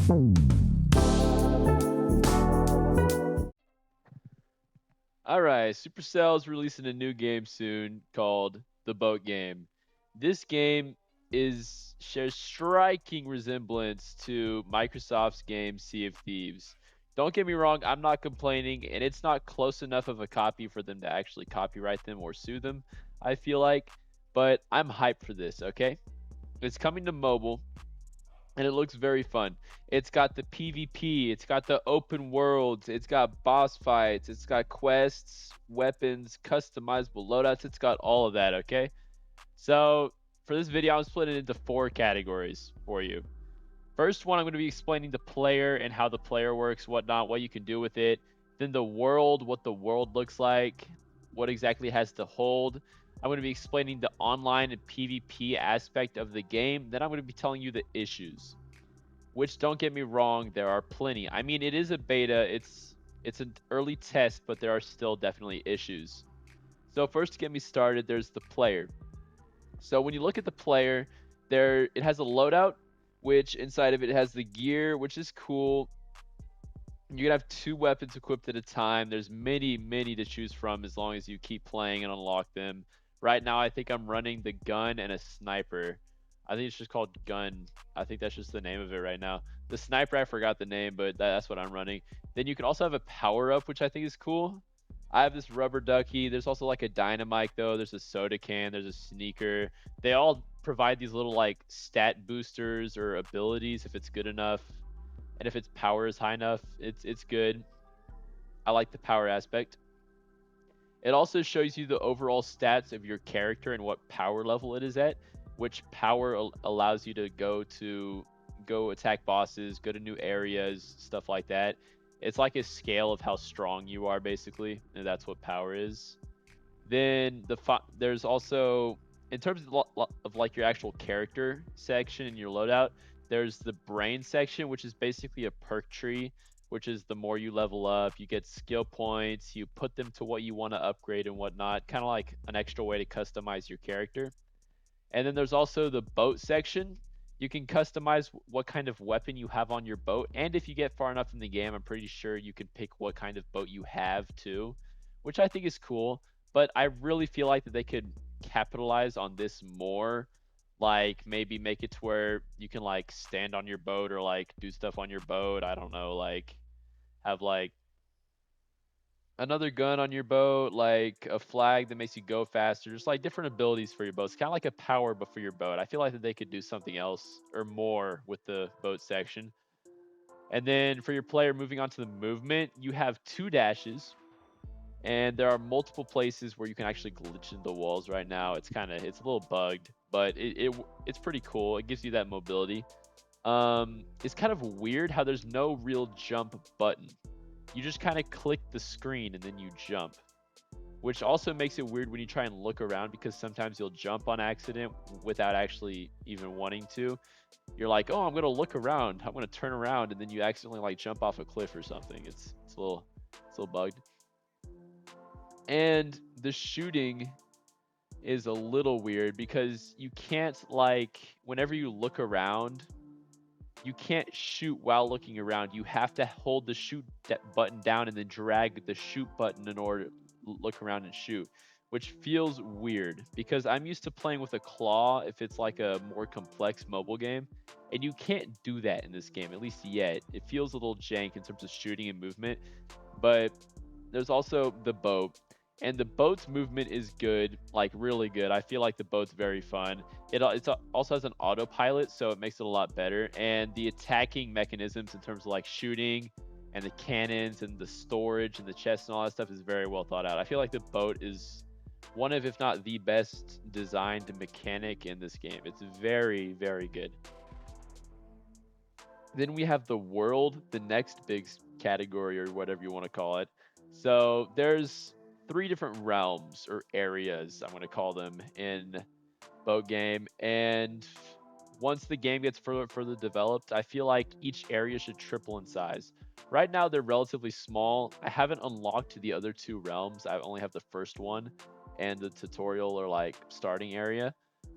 All right, Supercell's releasing a new game soon called The Boat Game. This game shares striking resemblance to Microsoft's game Sea of Thieves. Don't get me wrong, I'm not complaining, and it's not close enough of a copy for them to actually copyright them or sue them, I feel like, but I'm hyped for this, okay? It's coming to mobile and it looks very fun. It's got the PvP, it's got the open worlds, it's got boss fights, it's got quests, weapons, customizable loadouts, it's got all of that, okay? So, for this video, I'm splitting it into 4 categories for you. First one, I'm going to be explaining the player and how the player works, whatnot, what you can do with it. Then the world, what the world looks like, what exactly it has to hold. I'm going to be explaining the online and PvP aspect of the game. Then I'm going to be telling you the issues, which, don't get me wrong, there are plenty. I mean, it is a beta, it's an early test, but there are still definitely issues. So first, to get me started, there's the player. So when you look at the player, it has a loadout, which inside of it has the gear, which is cool. You can have 2 weapons equipped at a time. There's many, many to choose from as long as you keep playing and unlock them. Right now, I think I'm running the gun and a sniper. I think it's just called gun. I think that's just the name of it right now. The sniper, I forgot the name, but that's what I'm running. Then you can also have a power up, which I think is cool. I have this rubber ducky. There's also like a dynamite though. There's a soda can. There's a sneaker. They all provide these little like stat boosters or abilities if it's good enough, and if its power is high enough, it's good. I like the power aspect. It also shows you the overall stats of your character and what power level it is at, which power allows you to go attack bosses, go to new areas, stuff like that. It's like a scale of how strong you are, basically, and that's what power is. Then there's also, in terms of like your actual character section in your loadout, there's the brain section, which is basically a perk tree, which is the more you level up, you get skill points, you put them to what you want to upgrade and whatnot, kind of like an extra way to customize your character. And then there's also the boat section. You can customize what kind of weapon you have on your boat. And if you get far enough in the game, I'm pretty sure you can pick what kind of boat you have too, which I think is cool. But I really feel like that they could capitalize on this more. Like maybe make it to where you can like stand on your boat or like do stuff on your boat. I don't know, like have like another gun on your boat, like a flag that makes you go faster, just like different abilities for your boat. It's kind of like a power, but for your boat. I feel like that they could do something else or more with the boat section. And then for your player, moving on to the movement, you have 2 dashes, and there are multiple places where you can actually glitch into the walls. Right now, it's a little bugged, but it's pretty cool. It gives you that mobility. It's kind of weird how there's no real jump button. You just kind of click the screen and then you jump, which also makes it weird when you try and look around because sometimes you'll jump on accident without actually even wanting to. You're like, oh, I'm gonna look around, I'm gonna turn around, and then you accidentally like jump off a cliff or something. It's a little bugged. And the shooting is a little weird because you can't, like, whenever you look around, you can't shoot while looking around. You have to hold the shoot button down and then drag the shoot button in order to look around and shoot, which feels weird because I'm used to playing with a claw if it's like a more complex mobile game, and you can't do that in this game, at least yet. It feels a little jank in terms of shooting and movement, but there's also the boat, and the boat's movement is good, like really good. I feel like the boat's very fun. It also has an autopilot, so it makes it a lot better. And the attacking mechanisms in terms of like shooting and the cannons and the storage and the chest and all that stuff is very well thought out. I feel like the boat is one of, if not the best designed mechanic in this game. It's very, very good. Then we have the world, the next big category or whatever you want to call it. So there's 3 different realms or areas, I'm going to call them, in boat game. And once the game gets further developed, I feel like each area should triple in size. Right now they're relatively small. I haven't unlocked the other 2 realms. I only have the first one and the tutorial or like starting area.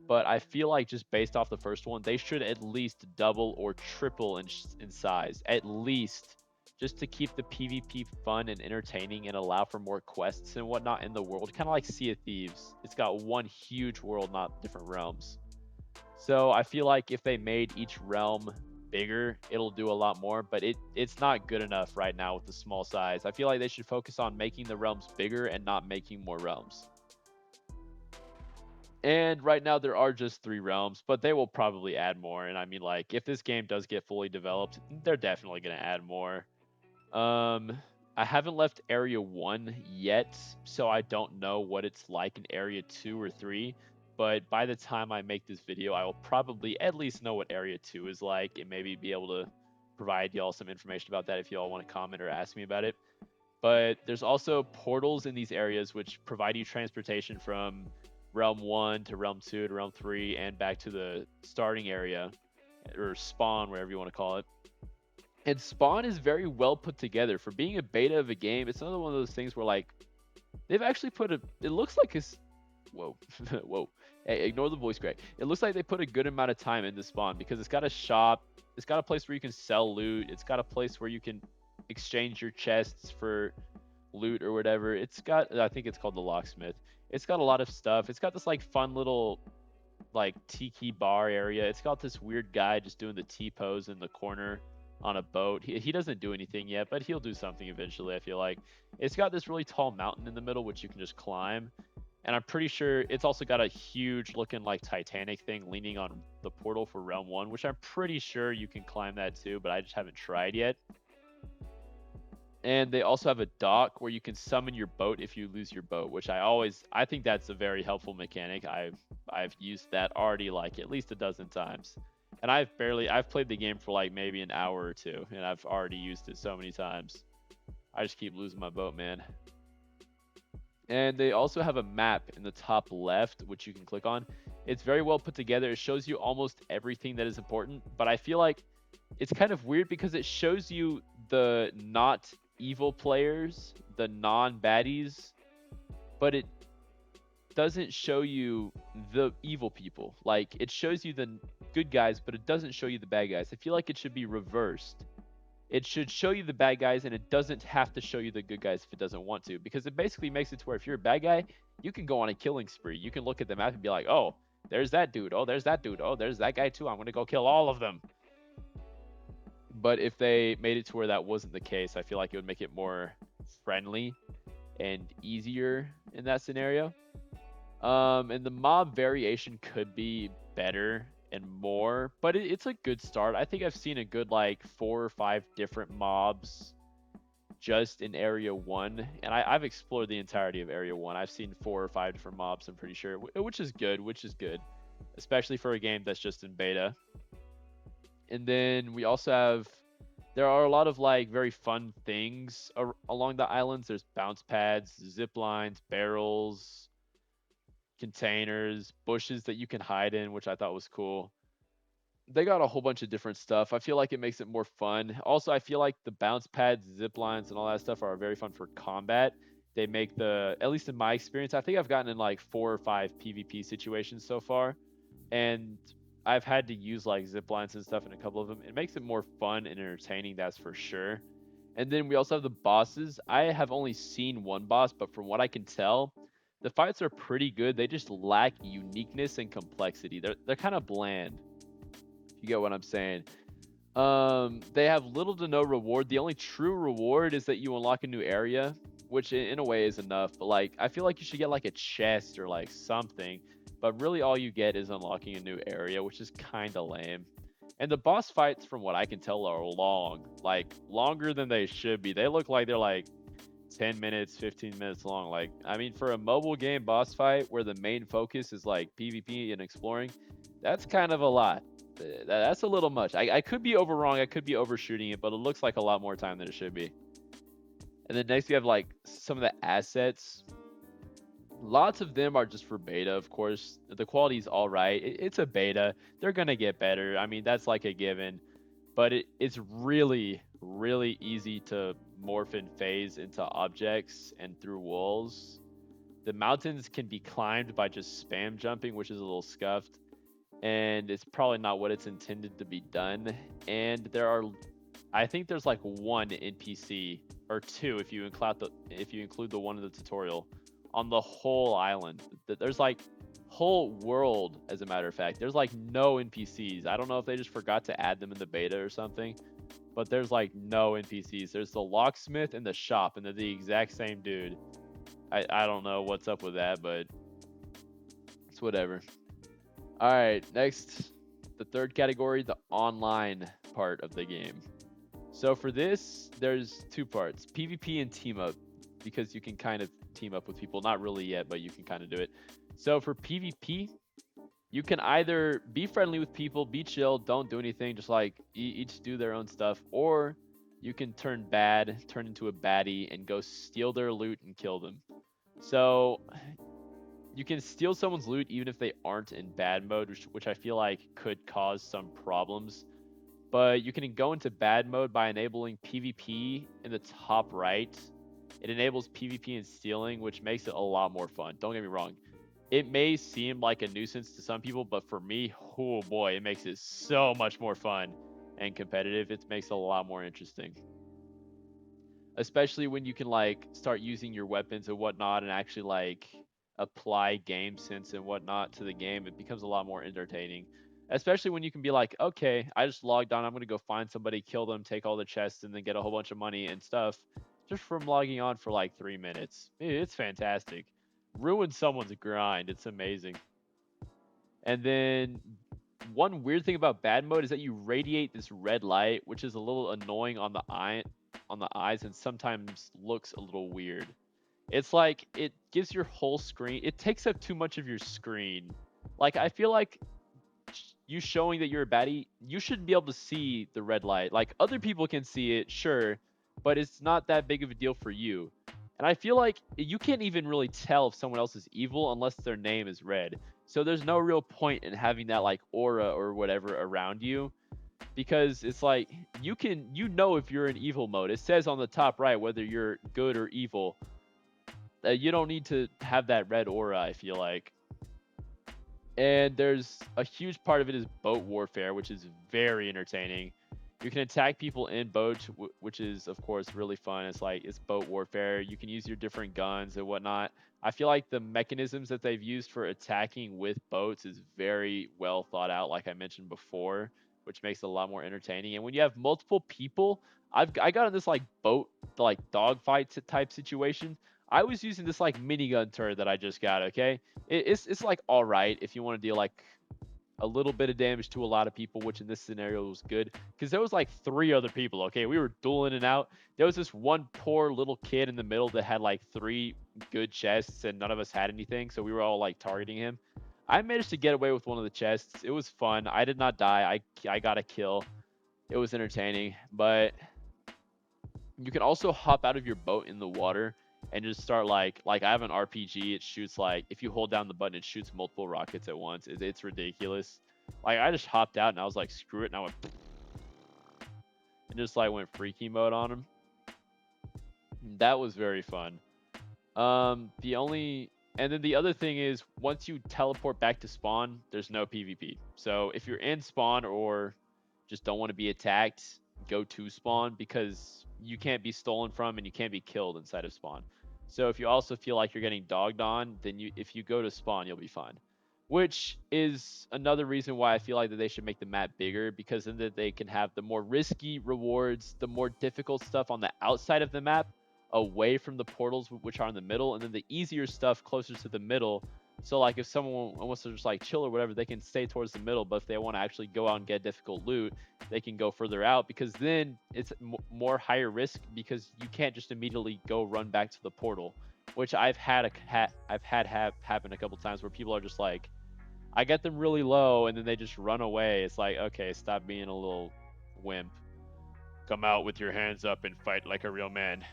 but I feel like just based off the first one, they should at least double or triple in size, at least, just to keep the PvP fun and entertaining and allow for more quests and whatnot in the world. Kind of like Sea of Thieves. It's got one huge world, not different realms. So I feel like if they made each realm bigger, it'll do a lot more, but it's not good enough right now with the small size. I feel like they should focus on making the realms bigger and not making more realms. And right now there are just 3 realms, but they will probably add more. And I mean, like, if this game does get fully developed, they're definitely going to add more. Um, I haven't left Area 1 yet, so I don't know what it's like in Area 2 or 3. But by the time I make this video, I will probably at least know what Area 2 is like and maybe be able to provide y'all some information about that if y'all want to comment or ask me about it. But there's also portals in these areas which provide you transportation from realm 1 to realm 2 to realm 3 and back to the starting area or spawn, wherever you want to call it. And spawn is very well put together for being a beta of a game. It's another one of those things where, like, they've actually put a, it looks like it's, whoa, whoa, hey, ignore the voice crack. It looks like they put a good amount of time into spawn because it's got a shop, it's got a place where you can sell loot, it's got a place where you can exchange your chests for loot or whatever. It's got, I think it's called the locksmith. It's got a lot of stuff. It's got this like fun little like tiki bar area. It's got this weird guy just doing the T pose in the corner on a boat. He doesn't do anything yet, but he'll do something eventually, I feel like. It's got this really tall mountain in the middle which you can just climb. And I'm pretty sure it's also got a huge looking like Titanic thing leaning on the portal for realm 1, which I'm pretty sure you can climb that too, but I just haven't tried yet. And they also have a dock where you can summon your boat if you lose your boat, which I think that's a very helpful mechanic. I've used that already like at least a dozen times. And I've played the game for like maybe an hour or two, and I've already used it so many times. I just keep losing my boat, man. And they also have a map in the top left, which you can click on. It's very well put together. It shows you almost everything that is important, but I feel like it's kind of weird because it shows you the not evil players, the non-baddies, but it doesn't show you the evil people. Like, it shows you the good guys, but it doesn't show you the bad guys. I feel like it should be reversed. It should show you the bad guys, and it doesn't have to show you the good guys if it doesn't want to, because it basically makes it to where if you're a bad guy, you can go on a killing spree. You can look at the map and be like, oh, there's that dude. Oh, there's that dude. Oh, there's that guy too. I'm going to go kill all of them. But if they made it to where that wasn't the case, I feel like it would make it more friendly and easier in that scenario. And the mob variation could be better and more, but it's a good start. I think I've seen a good like 4 or 5 different mobs just in Area 1, and I've explored the entirety of Area 1. I've seen 4 or 5 different mobs, I'm pretty sure, which is good, especially for a game that's just in beta. And then we also have, there are a lot of like very fun things along the islands. There's bounce pads, zip lines, barrels, containers, bushes that you can hide in, which I thought was cool. They got a whole bunch of different stuff. I feel like it makes it more fun. Also, I feel like the bounce pads, zip lines, and all that stuff are very fun for combat. They make the, at least in my experience, I think I've gotten in like 4 or 5 PvP situations so far, and I've had to use like zip lines and stuff in a couple of them. It makes it more fun and entertaining, that's for sure. And then we also have the bosses. I have only seen one boss, but from what I can tell, the fights are pretty good. They just lack uniqueness and complexity. They're kind of bland. If you get what I'm saying. They have little to no reward. The only true reward is that you unlock a new area, which in a way is enough. But like, I feel like you should get like a chest or like something. But really, all you get is unlocking a new area, which is kind of lame. And the boss fights, from what I can tell, are long, like longer than they should be. They look like they're like 10 minutes, 15 minutes long. Like, I mean, for a mobile game boss fight where the main focus is like PvP and exploring, that's kind of a lot. That's a little much. I could be over wrong. I could be overshooting it, but it looks like a lot more time than it should be. And then next we have like some of the assets. Lots of them are just for beta, of course. The quality's all right. It's a beta. They're going to get better. I mean, that's like a given. But it's really, really easy to morph and phase into objects and through walls. The mountains can be climbed by just spam jumping, which is a little scuffed. and it's probably not what it's intended to be done. And I think there's like one NPC or two if you include the one in the tutorial on the whole island. There's like whole world, as a matter of fact. There's like no NPCs. I don't know if they just forgot to add them in the beta or something, but there's like no NPCs. There's the locksmith and the shop, and they're the exact same dude. I don't know what's up with that, but it's whatever. All right, next, the third category, the online part of the game. So for this, there's two parts: PvP and team up, because you can kind of team up with people. Not really yet, but you can kind of do it. So for PvP, you can either be friendly with people, be chill, don't do anything, just like each do their own stuff, or you can turn bad, turn into a baddie, and go steal their loot and kill them. So you can steal someone's loot even if they aren't in bad mode, which I feel like could cause some problems. But you can go into bad mode by enabling PvP in the top right. It enables PvP and stealing, which makes it a lot more fun. Don't get me wrong. It may seem like a nuisance to some people, but for me, oh boy, it makes it so much more fun and competitive. It makes it a lot more interesting. Especially when you can like start using your weapons and whatnot and actually like apply game sense and whatnot to the game. It becomes a lot more entertaining. Especially when you can be like, okay, I just logged on, I'm gonna go find somebody, kill them, take all the chests, and then get a whole bunch of money and stuff just from logging on for like 3 minutes. It's fantastic. Ruin someone's grind. It's amazing. And then one weird thing about bad mode is that you radiate this red light, which is a little annoying on the eyes and sometimes looks a little weird. It's like it gives your whole screen. It takes up too much of your screen. Like I feel like you showing that you're a baddie, you should be able to see the red light. Like other people can see it, sure, but it's not that big of a deal for you. And I feel like you can't even really tell if someone else is evil unless their name is red. So there's no real point in having that like aura or whatever around you, because it's like you know if you're in evil mode. It says on the top right whether you're good or evil. You don't need to have that red aura, I feel like. And there's a huge part of it is boat warfare, which is very entertaining. You can attack people in boats, which is of course really fun. It's boat warfare. You can use your different guns and whatnot. I feel like the mechanisms that they've used for attacking with boats is very well thought out, like I mentioned before, which makes it a lot more entertaining. And when you have multiple people, I got in this like boat like dogfight type situation. I was using this like minigun turret that I just got. Okay, it's like all right if you want to deal like a little bit of damage to a lot of people, which in this scenario was good because there was like three other people. Okay, we were dueling it out. There was this one poor little kid in the middle that had like three good chests, and none of us had anything, so we were all like targeting him. I managed to get away with one of the chests. It was fun. I did not die. I got a kill. It was entertaining, but you can also hop out of your boat in the water and just start like I have an RPG. It shoots like if you hold down the button, it shoots multiple rockets at once. It's ridiculous. Like I just hopped out and I was like, screw it, and I went and just like went freaky mode on him. That was very fun. The only and then the other thing is once you teleport back to spawn, there's no PvP. So if you're in spawn or just don't want to be attacked, go to spawn because you can't be stolen from and you can't be killed inside of spawn. So if you also feel like you're getting dogged on, then if you go to spawn, you'll be fine. Which is another reason why I feel like that they should make the map bigger, because then that they can have the more risky rewards, the more difficult stuff on the outside of the map, away from the portals which are in the middle, and then the easier stuff closer to the middle. So like if someone wants to just like chill or whatever, they can stay towards the middle, but if they want to actually go out and get difficult loot, they can go further out, because then it's more higher risk, because you can't just immediately go run back to the portal, which I've had happen a couple times where people are just like, I get them really low and then they just run away. It's like, okay, stop being a little wimp. Come out with your hands up and fight like a real man.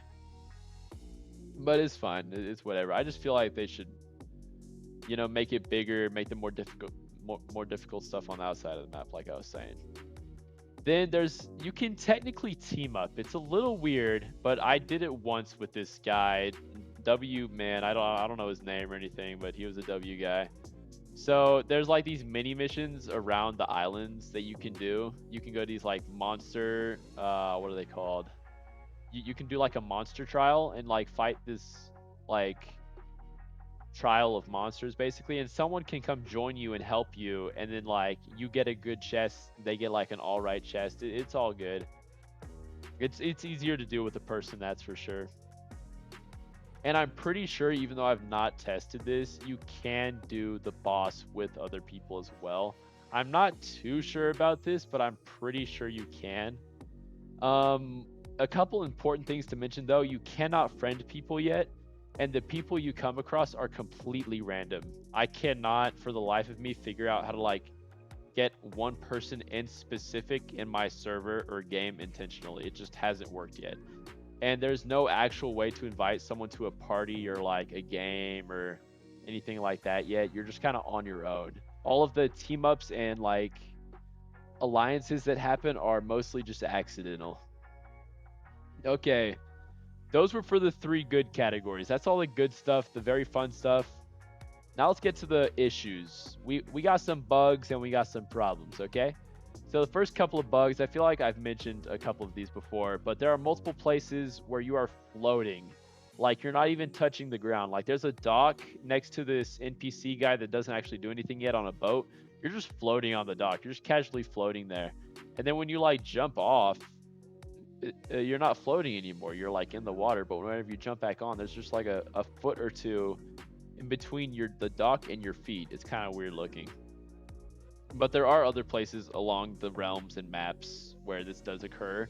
But it's fine. It's whatever. I just feel like they should, make it bigger, make the more difficult stuff on the outside of the map, like I was saying. Then you can technically team up. It's a little weird, but I did it once with this guy, W man. I don't know his name or anything, but he was a W guy. So there's like these mini missions around the islands that you can do. You can go to these like monster, what are they called? You can do like a monster trial and like fight this like trial of monsters basically, and someone can come join you and help you, and then like you get a good chest, they get like an all right chest. It's all good. It's easier to do with a person, that's for sure. And I'm pretty sure, even though I've not tested this, you can do the boss with other people as well. I'm not too sure about this, but I'm pretty sure you can. Um, a couple important things to mention though: you cannot friend people yet, and the people you come across are completely random. I cannot, for the life of me, figure out how to like get one person in specific in my server or game intentionally. It just hasn't worked yet. And there's no actual way to invite someone to a party or like a game or anything like that yet. You're just kind of on your own. All of the team ups and like alliances that happen are mostly just accidental. Okay, those were for the three good categories. That's all the good stuff, the very fun stuff. Now let's get to the issues. We got some bugs and we got some problems, okay? So the first couple of bugs, I feel like I've mentioned a couple of these before, but there are multiple places where you are floating. Like you're not even touching the ground. Like there's a dock next to this NPC guy that doesn't actually do anything yet on a boat. You're just floating on the dock. You're just casually floating there. And then when you like jump off, you're not floating anymore. You're like in the water, but whenever you jump back on, there's just like a foot or two in between the dock and your feet. It's kind of weird looking. But there are other places along the realms and maps where this does occur,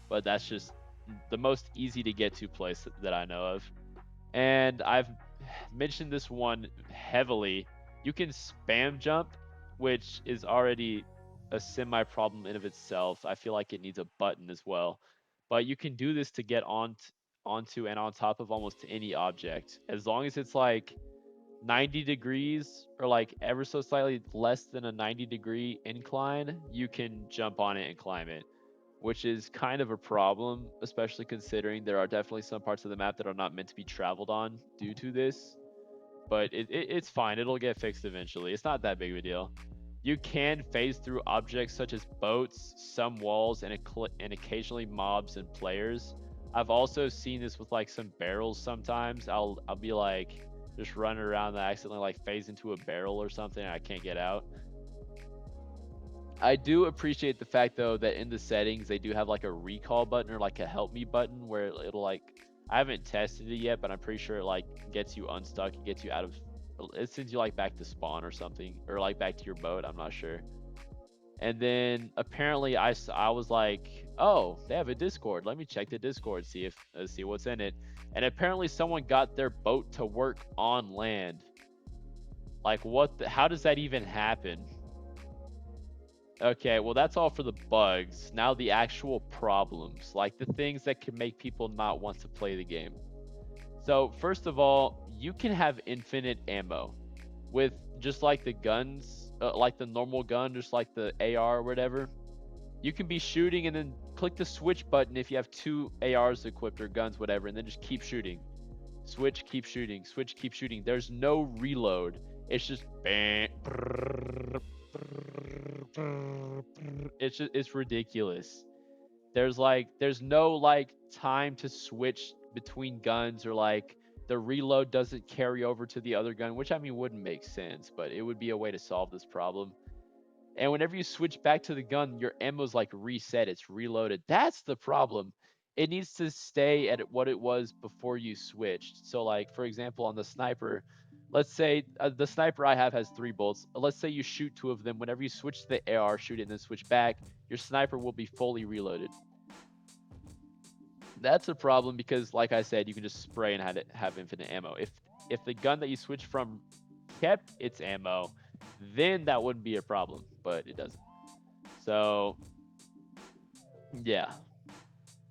but that's just the most easy to get to place that I know of. And I've mentioned this one heavily. You can spam jump, which is already a semi problem in of itself. I feel like it needs a button as well. But you can do this to get onto and on top of almost any object. As long as it's like 90 degrees or like ever so slightly less than a 90-degree incline, you can jump on it and climb it, which is kind of a problem, especially considering there are definitely some parts of the map that are not meant to be traveled on due to this. But it's fine. It'll get fixed eventually. It's not that big of a deal. You can phase through objects such as boats, some walls, and occasionally mobs and players. I've also seen this with like some barrels sometimes. I'll be like just running around and I accidentally like phase into a barrel or something and I can't get out. I do appreciate the fact though that in the settings they do have like a recall button or like a help me button where it'll like, I haven't tested it yet, but I'm pretty sure it like gets you unstuck, it gets you out of, it sends you like back to spawn or something, or like back to your boat. I'm not sure. And then apparently I was like, oh, they have a Discord. Let me check the Discord, see what's in it. And apparently someone got their boat to work on land. Like how does that even happen? Okay, well that's all for the bugs. Now the actual problems, like the things that can make people not want to play the game. So first of all, you can have infinite ammo with just like the guns, like the normal gun, just like the AR or whatever. You can be shooting and then click the switch button if you have two ARs equipped or guns, whatever, and then just keep shooting. Switch, keep shooting. Switch, keep shooting. There's no reload. It's just bang. It's ridiculous. There's no like time to switch between guns or like the reload doesn't carry over to the other gun, which I mean wouldn't make sense, but it would be a way to solve this problem. And whenever you switch back to the gun, your ammo's like reset, it's reloaded. That's the problem. It needs to stay at what it was before you switched. So like for example on the sniper, let's say the sniper I have has 3 bolts. Let's say you shoot 2 of them. Whenever you switch to the AR, shoot it and then switch back, your sniper will be fully reloaded. That's a problem because like I said, you can just spray and have infinite ammo. If the gun that you switch from kept its ammo, then that wouldn't be a problem, but it doesn't. So yeah.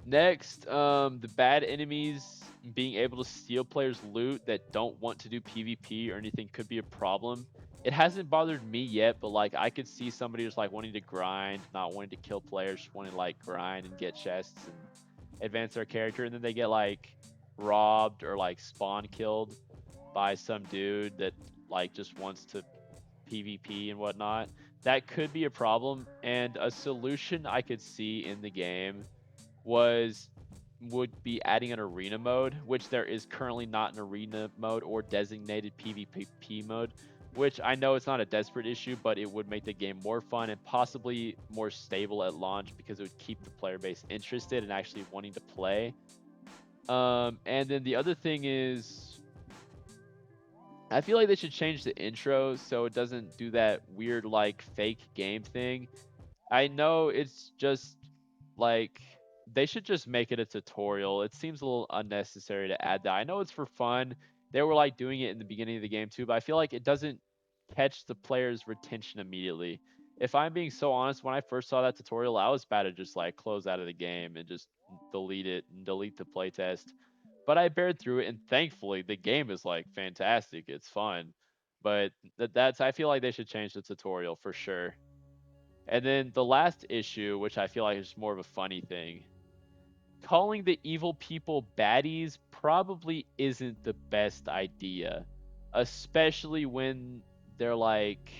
Next, the bad enemies being able to steal players' loot that don't want to do PvP or anything could be a problem. It hasn't bothered me yet, but like I could see somebody just like wanting to grind, not wanting to kill players, just wanting to like grind and get chests and advance their character, and then they get like robbed or like spawn killed by some dude that like just wants to PvP and whatnot, that could be a problem. And a solution I could see in the game was would be adding an arena mode, which there is currently not an arena mode or designated PvP mode, which I know it's not a desperate issue, but it would make the game more fun and possibly more stable at launch because it would keep the player base interested and actually wanting to play. And then the other thing is, I feel like they should change the intro so it doesn't do that weird like fake game thing. I know it's just like they should just make it a tutorial. It seems a little unnecessary to add that. I know it's for fun. They were like doing it in the beginning of the game too, but I feel like it doesn't catch the player's retention immediately. If I'm being so honest, when I first saw that tutorial, I was about to just like close out of the game and just delete it and delete the playtest. But I bared through it, and thankfully the game is like fantastic. It's fun. But that's I feel like they should change the tutorial for sure. And then the last issue, which I feel like is more of a funny thing, calling the evil people baddies probably isn't the best idea, especially when they're like,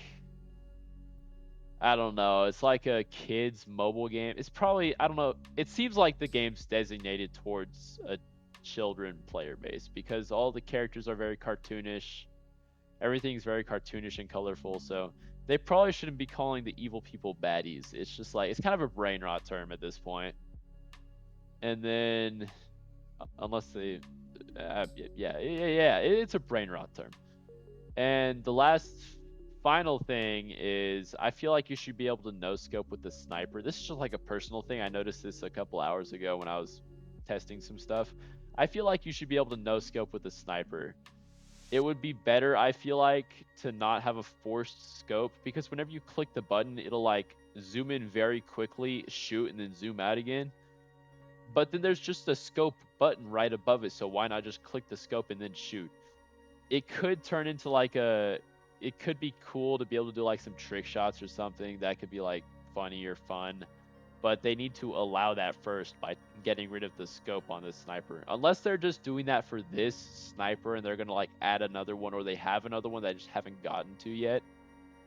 I don't know, it's like a kid's mobile game. It's probably, I don't know, it seems like the game's designated towards a children player base because all the characters are very cartoonish. Everything's very cartoonish and colorful, so they probably shouldn't be calling the evil people baddies. It's just like it's kind of a brain rot term at this point. And then, unless they, yeah, it's a brain rot term. And the last final thing is, I feel like you should be able to no scope with the sniper. This is just like a personal thing. I noticed this a couple hours ago when I was testing some stuff. I feel like you should be able to no scope with the sniper. It would be better, I feel like, to not have a forced scope because whenever you click the button, it'll like zoom in very quickly, shoot, and then zoom out again. But then there's just a scope button right above it, so why not just click the scope and then shoot? It could turn into like it could be cool to be able to do like some trick shots or something that could be like funny or fun, but they need to allow that first by getting rid of the scope on this sniper. Unless they're just doing that for this sniper and they're going to like add another one or they have another one that I just haven't gotten to yet.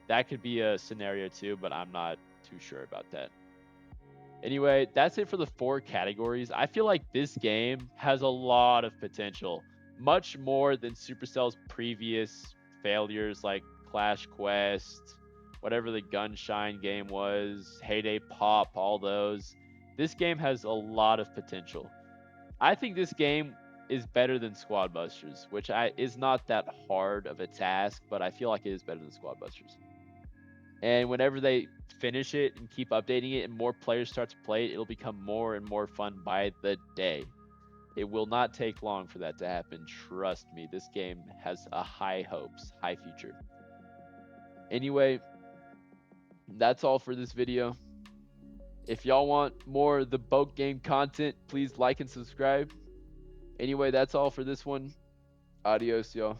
That could be a scenario too, but I'm not too sure about that. Anyway, that's it for the 4 categories. I feel like this game has a lot of potential, much more than Supercell's previous failures like Clash Quest, whatever the Gunshine game was, Heyday Pop, all those. This game has a lot of potential. I think this game is better than Squad Busters, which is not that hard of a task, but I feel like it is better than Squad Busters. And whenever they finish it and keep updating it and more players start to play it, it'll become more and more fun by the day. It will not take long for that to happen. Trust me, this game has a high hopes, high future. Anyway, that's all for this video. If y'all want more of the boat game content, please like and subscribe. Anyway, that's all for this one. Adios, y'all.